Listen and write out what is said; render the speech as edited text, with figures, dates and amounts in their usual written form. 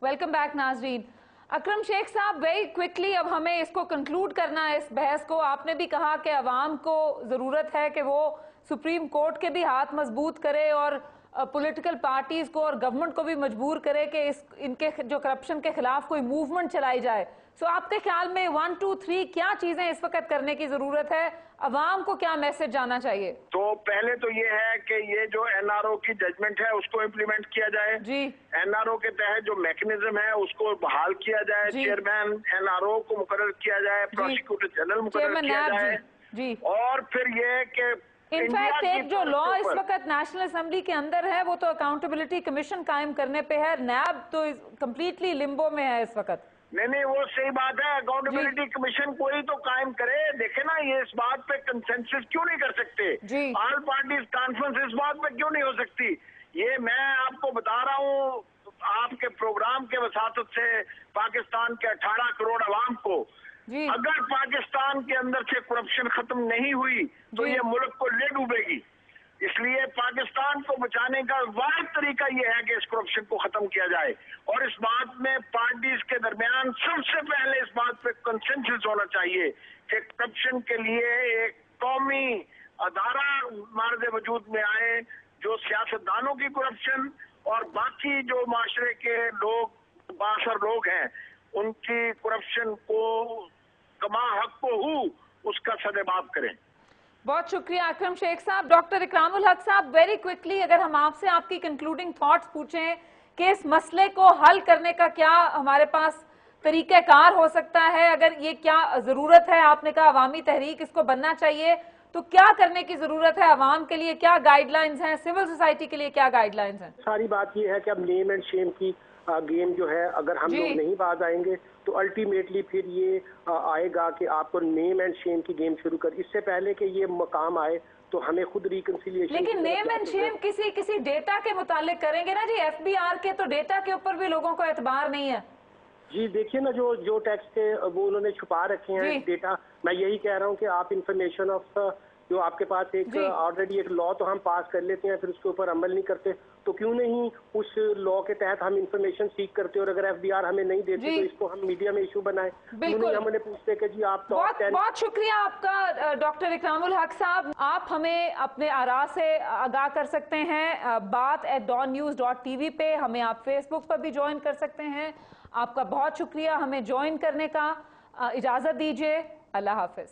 Welcome back नाजरीन। अकरम शेख साहब, very quickly अब हमें इसको कंक्लूड करना है इस बहस को। आपने भी कहा कि अवाम को जरूरत है कि वो सुप्रीम कोर्ट के भी हाथ मजबूत करे और पॉलिटिकल पार्टीज को और गवर्नमेंट को भी मजबूर करे कि इनके जो करप्शन के खिलाफ कोई मूवमेंट चलाई जाए। सो आपके ख्याल में 1, 2, 3 क्या चीजें इस वक्त करने की जरूरत है? अवाम को क्या मैसेज जाना चाहिए? तो पहले तो ये है कि ये जो एनआरओ की जजमेंट है उसको इम्प्लीमेंट किया जाए जी। एनआरओ के तहत जो मैकेनिज्म है उसको बहाल किया जाए, चेयरमैन एनआरओ को मुकर्रर किया जाए, प्रोसिक्यूटर जनरल मुकर्रर किया जाए जी। और फिर ये कि इनफैक्ट एक जो लॉ इस वक्त नेशनल असेंबली के अंदर है वो तो अकाउंटेबिलिटी कमीशन कायम करने पे है। नैब तो कम्प्लीटली लिम्बो में है इस वक्त। नहीं, वो सही बात है, अकाउंटेबिलिटी कमीशन कोई तो कायम करे। देखे ना, ये इस बात पे कंसेंसस क्यों नहीं कर सकते? ऑल पार्टीज कॉन्फ्रेंस इस बात पे क्यों नहीं हो सकती? ये मैं आपको बता रहा हूँ आपके प्रोग्राम के वसातत से पाकिस्तान के 18 करोड़ अवाम को, अगर पाकिस्तान के अंदर से करप्शन खत्म नहीं हुई तो ये मुल्क को ले डूबेगी। इसलिए पाकिस्तान को बचाने का वाहिद तरीका यह है कि इस करप्शन को खत्म किया जाए और इस बात में पार्टीज के दरमियान सबसे पहले इस बात पे कंसेंसस होना चाहिए कि करप्शन के लिए एक कौमी अदारा मार्ग वजूद में आए जो सियासतदानों की करप्शन और बाकी जो माशरे के लोग बासर लोग हैं उनकी करप्शन को कमा हक को उसका सदेबाब करें। बहुत शुक्रिया अकरम शेख साहब। डॉक्टर इकरामुल हक साहब, वेरी क्विकली अगर हम आपसे आपकी कंक्लूडिंग थॉट्स पूछें कि इस मसले को हल करने का क्या हमारे पास तरीक़ाकार हो सकता है, अगर ये क्या जरूरत है? आपने कहा अवामी तहरीक इसको बनना चाहिए, तो क्या करने की जरूरत है? अवाम के लिए क्या गाइडलाइंस हैं? सिविल सोसाइटी के लिए क्या गाइडलाइंस हैं? सारी बात ये है कि अब नेम एंड शेम की गेम जो है, अगर हम लोग नहीं बाज आएंगे तो अल्टीमेटली फिर ये आएगा कि आपको नेम एंड शेम की गेम शुरू कर। इससे पहले कि ये मकाम आए तो हमें खुद रिकंसिलिएशन। लेकिन नेम एंड शेम किसी डेटा के मुतालिक करेंगे ना जी। एफबीआर के तो डेटा के ऊपर भी लोगों को एतबार नहीं है जी। देखिए ना, जो टैक्स थे वो उन्होंने छुपा रखे हैं डेटा। मैं यही कह रहा हूँ कि आप इंफॉर्मेशन ऑफ जो आपके पास एक ऑलरेडी एक लॉ तो हम पास कर लेते हैं, फिर उसके ऊपर अमल नहीं करते, तो क्यों नहीं उस लॉ के तहत हम इंफॉर्मेशन सीख करते और अगर एफबीआर हमें नहीं देती तो इसको हम मीडिया में इशू बनाए। बिल्कुल, हम उन्हें पूछते कि जी आप बहुत शुक्रिया आपका डॉक्टर इकरामुल हक साहब। आप हमें अपने आरा से आगाह कर सकते हैं baat@dawnnews.tv पे। हमें आप फेसबुक पर भी ज्वाइन कर सकते हैं। आपका बहुत शुक्रिया हमें ज्वाइन करने का। इजाजत दीजिए, अल्लाह हाफिज।